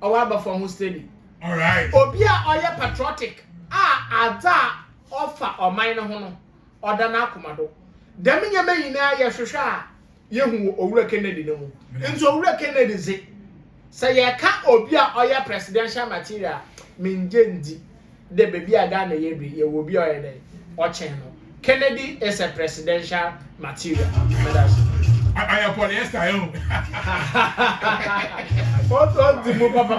owa aba for ho steady. All right. Obi a oye patriotic ada offer or mine ho no oda na akomado dem nya me yina ye hwehwe a ye hu owura Kennedy no mu nso owura Kennedy ze say ye ka obi a oya presidential material minjendi de baby a Ghana ye bi ye wo bi oye dey ochen no Kennedy is a presidential material. I am polyester yo. What the mo papa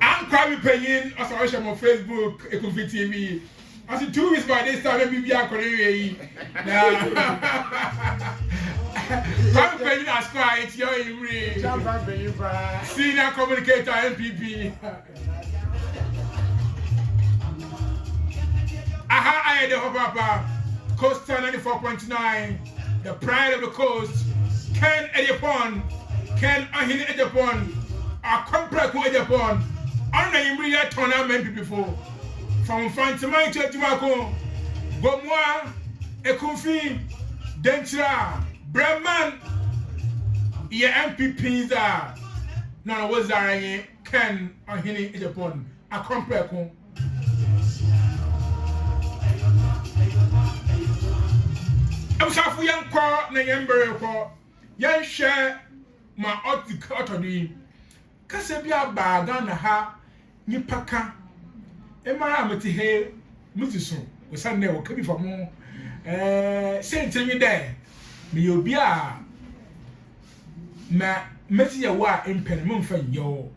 I'm coming paying as I watch on Facebook Ekumfi TV. I see 2 weeks by this time maybe be a Korea. Come paying as quiet yo in senior communicator MPP. Aha, I had the papa Coast 94.9, the pride of the coast. Ken Agyapong, Ken Ohene Agyapong, a compact with Agyapong. I don't know if tournament before. From Fantimai to Agyapong, Gomwa, Ekumfi, Dentra, Breman, your MPPs are. No, what's that? Ken Ohene Agyapong, a compact. I'm sorry for young call, na yember call. Yan share my autody. Kasabia baga na ha, nipaka. Emara meti he, mutiso. We send there, will come from more. Say tell me there. Me obia ma meti ya wa impen mo mfa yo.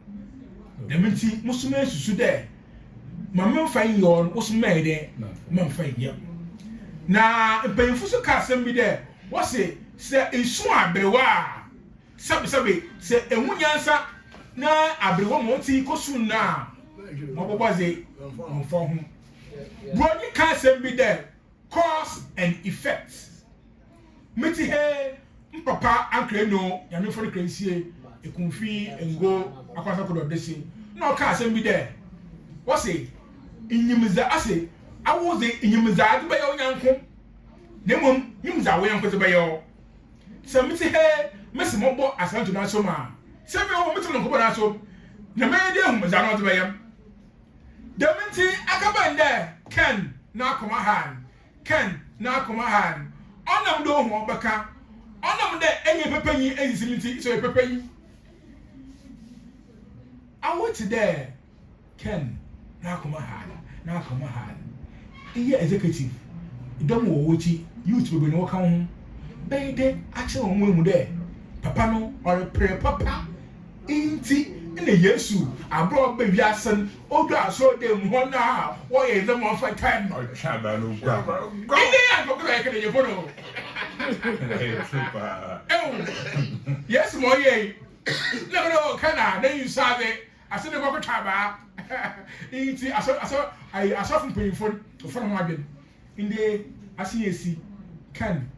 Na menti musume susu there. Ma mo mfa yo musume there. Mo mfa yo. Na mpanyimfo so ka asem bi there. What say esu abrewa. Sabe se ehunyansa na abrewa mo ti kosu na. Mo boboze mfa ho. Brony ka asem bi there. Cause and effect. Meti he mpapa ankre no yame for the crazy Ekumfi ngo akwasa kodo desi no ka asem bi there. What say inyimiza ase awo ze inyimiza ade ba yo nyanko nemom nyimiza wo yanko ze ba yo se meti he mesi mobo asanto na so ma se me wo meti no ko na so na me de humiza no ze ba yam de meti akaba nde ken na akoma han onam do ho baka onam de enye pepanyi ezisimiti so pepanyi awo ti there ken na akoma han iye executive idom wo wochi youth bebe no kan ho beide ache wo mu de papa no or pray papa inti ina Yesu abro ba wiasen odu aso de mu na wo ye them of time o chaba no gwa inde ya go ka ke ye fono yes mo ye no kana na you sabe ase de go chaba inti aso from pay phone for no adwen inde asiyesi kan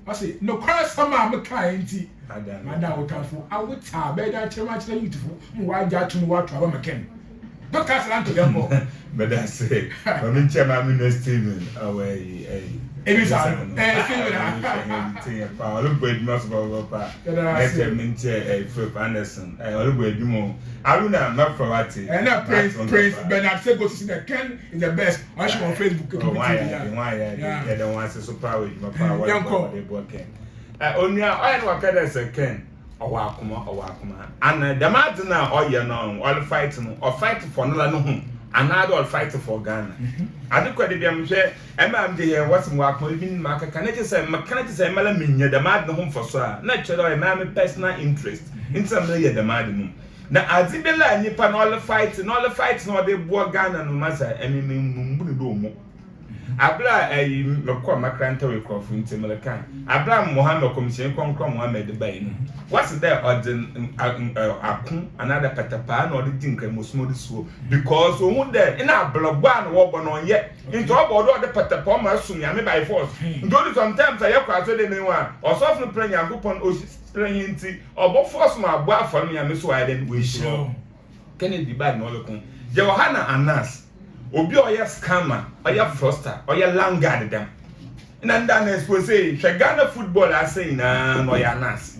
ase no kwa sama me kan inti ada wotafo awota be da chema chira youthfo mo wa ja tunu wa to aba meken podcast land to them but that's it when chema me no Steven away Elisa Steven pa lo boy mas pa let me tell Philip Anderson lo boy mo Aruna Mafawati and na Prince Bernard say go to see the Ken is the best I show on Facebook why yeah the one say so power my power they working onia oya no ka dey second owa akoma and the man na oya no all fight no or fight for no la no hu another all fight for Ghana adekwa de biam hwe am de here what mo akoma bi ma ka na je say mala minya the man no hu for so a na chere oya ma personal interest in some lay the man no na adibela nipa no all fight no de bo Ghana no masa emimmu do mo abla mekọ makranta we crofo ntemelekan Abraham Muhammad commission konkron Muhammad bay no what's there odin akun another patapa na odi din kan mosmo de so because ohun there ina ablogba na wo bo no ye into obodo odi patapa ma sum ya me by force ndo sometimes I yakwa so de ne wa osof no plan yankopon o plan nti obo force ma agbo afam ya me so I then we show Kennedy bad no lokun Johana Anas obi oya scammer oya fraudster oya landguard dem nda na expose hwe Ghana football asay na no ya nas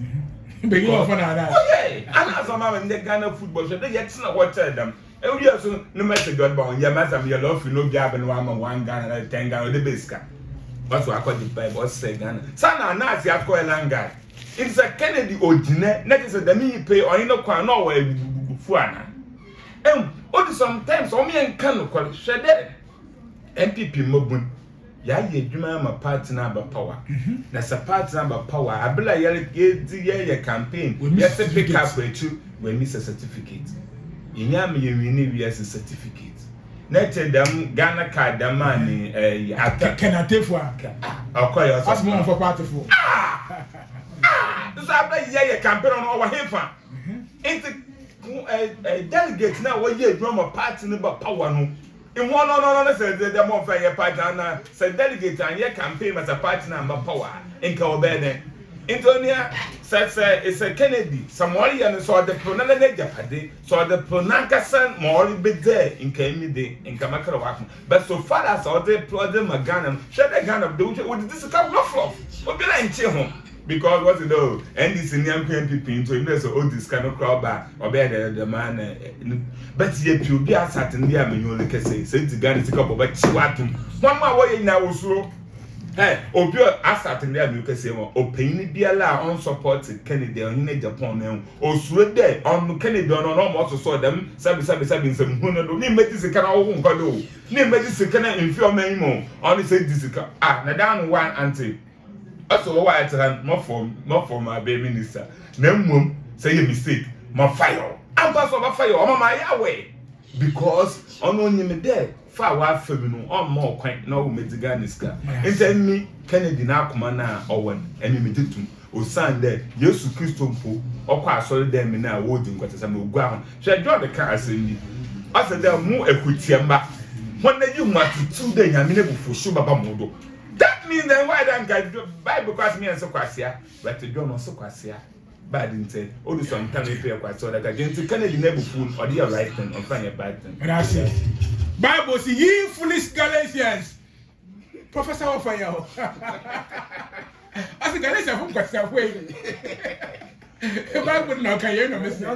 be you for na that okay ana so ma me Ghana football so dey yet na hotel dem e we so no message god ba on ya masam ya love no bi aben wa ma one Ghana na 10 Ghana de beska but we akọ the bible say Ghana sana na asi akọ landguard it's a Kennedy odine na say the me pay on no kwa no wa fu ana odi sometimes o me enka no kwale hwede MPP mobun ya ye adwuma ma party na ba power na sa party na ba power abla ye campaign yes pick up etu we miss a certificate inya me ye win we as a certificate na dem Ghana card dem man kenatefu akoya as mo for party for this abla ye campaign on our hefa delegate now what ye drama party no ba power no in one no say the more fair party na say delegate and ye campaign as a party na ba power in ka obede Antonia says it's a Kennedy somebody and so the pronana na japade so the pronanka san more be there in ka mi de in ka makara wa but so far as all the problem Ghana share the Ghana with this come no flop obi na nche ho because what you know and this Indian MPP into him so all this kind of crowd back or better the man but ye pi obi asat ndi amenyo le kese say the Ghana take up but chiwatum one more way na wo so Hey, obi asat in there because say opinion biala on support Kennedy on Agyapong now. O sure there on Kennedy on almost saw them sabi some no ni medicine kana wo nko do. Ni medicine kana infio man on say this na down one auntie. Also why I more for my baby minister. Na mmom say a mistake, my fire. I'm pass over fire on my way because on only me there. Fa wa faminu on more kwan na wo mediga niska enten mi Kennedy na akoma na owen emi meditum o san there Yesu Kristo mpo okwa asori dem mi na wo di nkwatasa ma ogua ho hwe John the car asemi asa da mu ekutiamba wonna yi mu atutu de nyame ne bufu shu baba modo that means then why don't God Bible because me and so kwasia but John no so kwasia bad intent all the some time pay kwasia that against Kennedy ne bufu or the right thing or find a bad thing. That's it. Bible says, ye foolish Galatians. Professor of fire. I think Galatians from question way. The Bible now can you know miss no.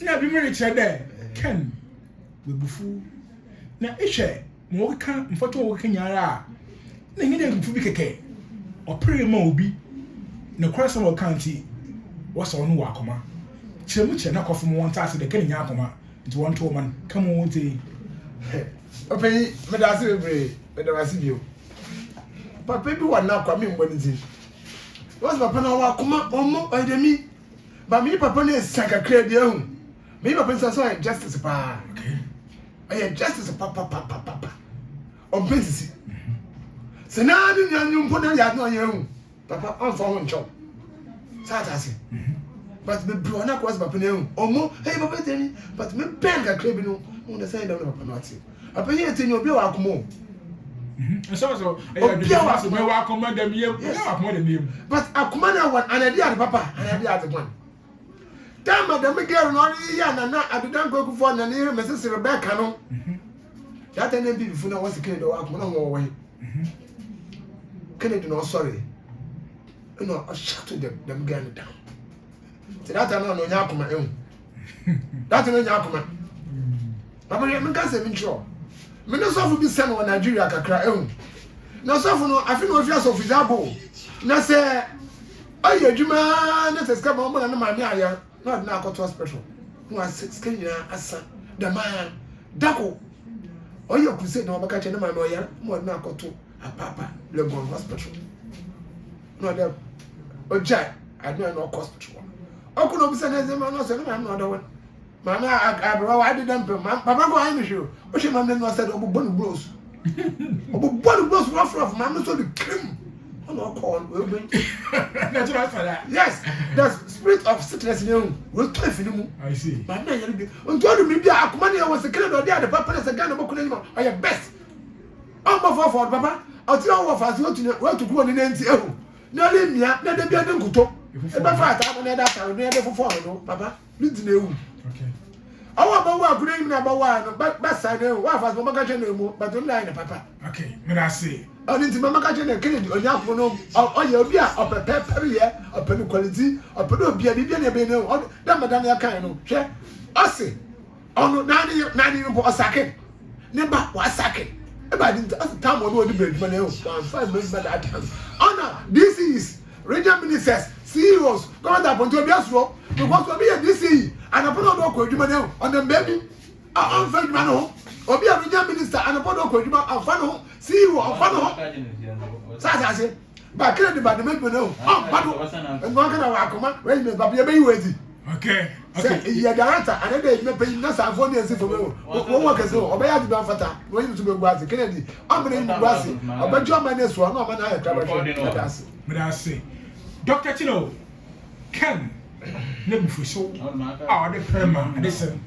Now be married there. Ken we bufu. Na ishe mo ka mfoto wo kenyara. Na ngene bufu bi keke. Opere ma obi. Na kwasa mo county. What's on wo akoma. Chemu che na kofu mo won ta se de ken nya akoma. It's one to man. Come on, say. Okay, Madame Silver, Madame Silvio. Papa, you are not coming when it is. What's Papa now? Come on, by the me. But me, Papa is Sacred Young. Me, Papa is justice, pa. Okay. I am justice, papa. Or business. So now I didn't put on your Papa, I'm for one job. Saturday. But me brother was Papa now. Omo, hey Papa tell me, but me beg a crib no. On the side of Papa not. Papa here tell you be welcome. So me welcome them here. But I come na one and I dey Papa, and I dey at one. Damn madam me girl no ya na I be dan go for na near Mrs. Rebecca no. That name be before na was the Kennedy welcome no more way. Kennedy no sorry. No, I shut them girl down. So that no nyakoma ehun. That no nyakoma. Papa me can say me sure. Me no so for be send on Nigeria kakra ehun. Na so for no afi no ofia so fizabo. Na say aye adwuma na teska ba mo na ma me aya. Na na akoto hospital. No skin nyina asa. The man dako. Oye crusade na obaka che na ma me oya. Mo na akoto apapa Legon hospital. No there. Oja I don't know hospital. Oku no bisa na zema no se na no do. Mama abro wa de dem papa go ayi me hwe. O hwe mama no said obo bros. Obo bros rough mama so the cream. On no call we bring. Natural for that. Yes, the spirit of sickness in you will turn in you. I see. But na yeri bi. On to me bia akoma ne was the kind of the papa na se gan no boku na o your best. On for papa. O ti on wo fa so to go ni nti ehu. Na le mia na de bia de nkuto. Eba fa ata na da ta no de fofo no papa liti na ewu. Okay. Awa ba wa kure mi na ba wa no ba sa na wa fa so maka che na emu but on line papa. Okay, me da say. Oni nti mama ka che na Kennedy onyapo no o ye obi a opepepere ye openu quality openu obi a bibia na be na o da madam ya kan no hwe ose ono nani no bo osake ne ba wa sake e ba di time ono odi be adwuma na o 5 months by that time. Honor, this is regional ministers, CEOs, government appointed to be asro because we be a DC and upon do ko adwuma na on them baby on fa adwuma no obi a regional minister and upon do ko adwuma afa no CEO afa no sa say ba kire di ba de me no ba do ngo kana wa akoma we me ba be yi wezi. Okay. Okay. Ya director and dey me pay na sa phone dey for me wo wo kese o be ya di ban fata we you to be gwazi Kennedy am na ni gwazi obajo ma na so na ma na ya traba that's me da say Dr. Chino Ken ne bufu so de prema de sem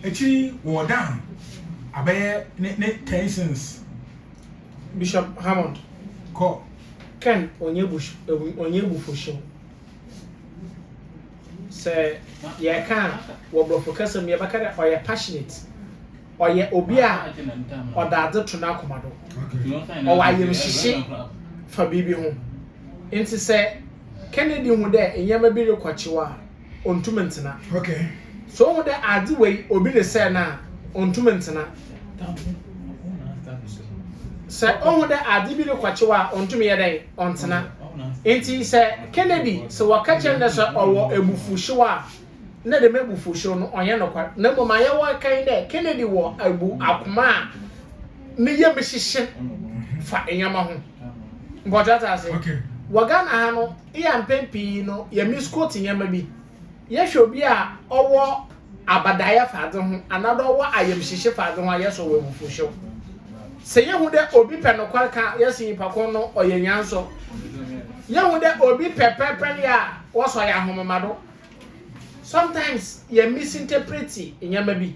echi wo down abaye ne tensions Bishop Hammond ko Ken onye bufu so say ye can wo brofo kasam ye bakare or ye passionate or ye obi a or da to na komado or wa ye hihye fa bibi ho enti say Kennedy hu de enyama bi rekwachiwa ontumentena. Okay. So hu de ade we obi ne say na ontumentena sɛ ɔhu dɛ ade bi ne kwachewa ɔntumi yɛ dɛ ɔntena enti sɛ Kennedy sɛ wɔka kyerɛ ne sɛ ɔwɔ ebufuhyewa na de mebufuhyew no ɔnyɛ no kwa na mmom ayɛwɔ kan dɛ Kennedy wɔ abu akoma ne yɛ mehyehyɛ fa enyama ho mbɔdata ase Wagana ha no iya mpempi no ya misquote nyama bi yehwe obi a ɔwɔ abadaya faade ho anado ɔwɔ ayemhyehye faade ho ayeso wɔ bufuhyew sɛ yehu de obi pɛ no kwaka yesi nipakon no ɔyɛ nyanso yehu de obi pɛpɛpɛ ya wɔso ya ahomamado sometimes ya misinterpret nyama bi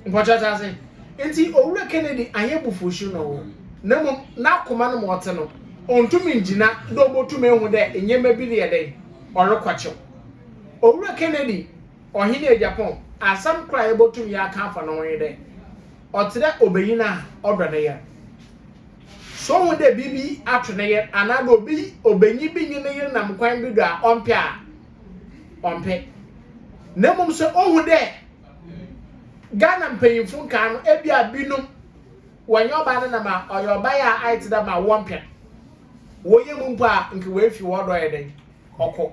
mbɔdata ase enti owura Kennedy anye bufuhyew no nemo na koma no mote no ontumi njina do botumi ehu de enyema bi de de orekwacho owura Kennedy Ohene Agyapong asam kra e botumi ya ka afa no wen de otere obeyina odone ye so hu de bibi atone ye anado obi obenyi bi nyine ye nam kwan bi do a ompe nemum so ohu de Ghana mpanyimfo kan no ebia binum wanyo ba na ma oyoba ya aitida ma wompe woye mumpo a nke we fi wodo yeden okọ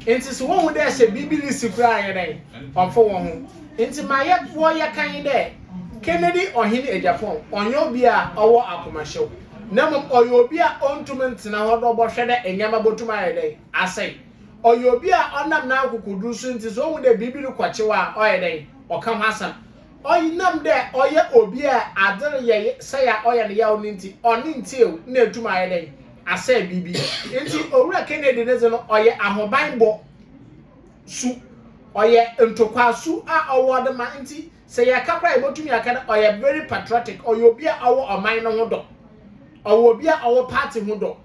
enti so won hu de se bibili sikura yeden onfo won ho enti ma ye wo ye kan de Kennedy Ohene Agyapong onyo bi a owo akomahyew namum oyo bi a ontum ntena hodo bo hwede enyama botuma yeden asai oyo bi a onam na akukudu so enti so hu de bibili kwachewa oyeden okam hasan oyinam de oye obi a adere ye say ya oye ne ya oninti oninti na etuma yeden asa bibi enti owura Kennedy ne no oye ahobanbo su oye ntokwa su a owo de ma enti se ya kakra ebotumi aka oye very patriotic oye obi a owo oman no ho do owo obi a owo party ho do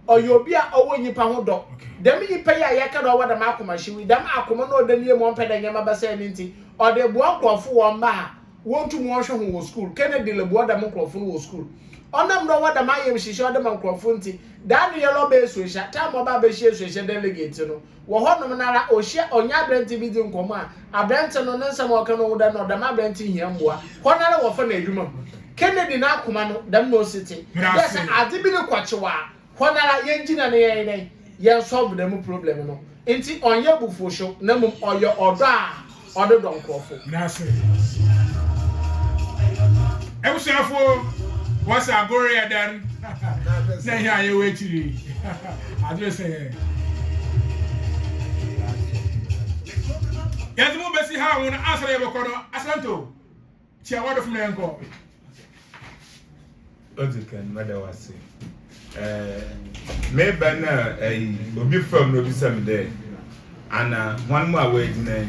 oye obi a owo nyipa ho do dem nyipa ya ya ka do owo de ma akoma hyewi dem akoma no de nie mo mpeda nyama ba say enti ode buo nkrofo wo ma wontu mo hwe ho wo school Kennedy le buo de mo nkrofo no wo school onam no wada ma yem hyehyɛ ode ma nkrofo nti dan ye lo be so hya ta mo ba be hye so hye delegate no wo honom nara ohye onya brenti bi di nkomo a abrenti no nsɛm o ka no woda no dama brenti hia mboa honara wo fa na adwuma Kennedy na akoma no dam no city yes ade bi ne kwachewa honara yengina ne yen solve dem problem no enti onye bufuhyew na mum oyo odo a odo don nkrofo nase ebusuafo what's a goria then? Say here you wait to address say. Yes, mo besi ha won answer e bokono asanto. Chia word from enko. Odukan madawase. Me bana obi from no bi sam there. Ana one more way na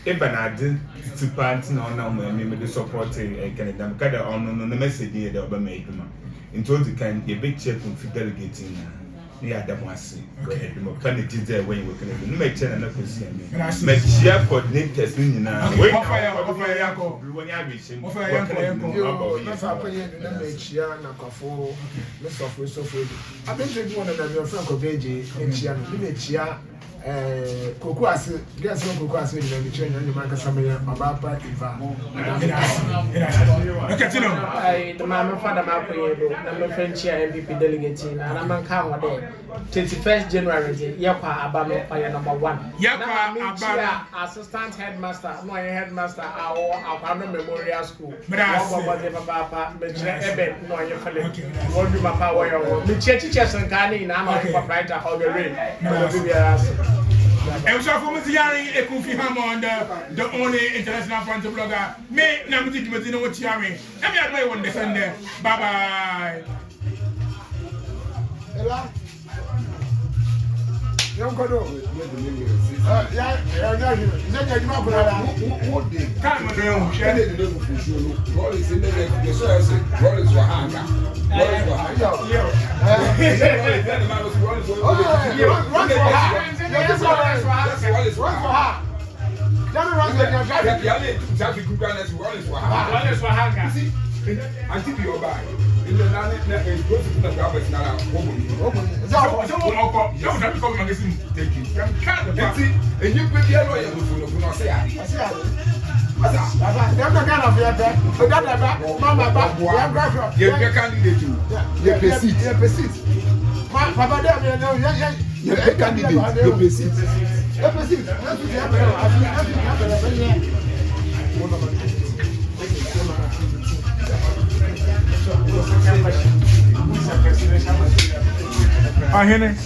e bana din to party na ona me dey support Canada kada ono no message dey dey obama eduma into the kind a big check on delegating na ya damwase go eduma panity there when you Canada no me check na kosi me me share coordinators ni na we offer yanko when you have it offer yanko na fa panye na me chia na kwafo me sofo I think you want to your friend ko beje e chia no me chia Koko ase guess what Koko ase na me change na man kasa me ababa iva okay tino the man father ma koye do na me friend chia MPP delegate na man ka ho de 21st January ye kwa aba no oye number 1 na me chia assistant headmaster no oye headmaster awo akwano memorial school wo bo de papa me chia ebe no oye fele wo du papa wo yo me chia teacher sankani na ma proprietor of the rain no be ase. And so for me, Ekumfi Hammond, the only international front blogger, me, Namuti, you know what you are. Let me have my one defender. Bye bye. Young Kodo, I think you're bad. In the land, is going to put a garbage now. Take it. And you put your lawyer who will say, Papa, them the kind of your bed. So that mama back. You be candidate. You proceed. You proceed. Papa, them you know, You be candidate. You proceed. You proceed. That's what you have. Ohene.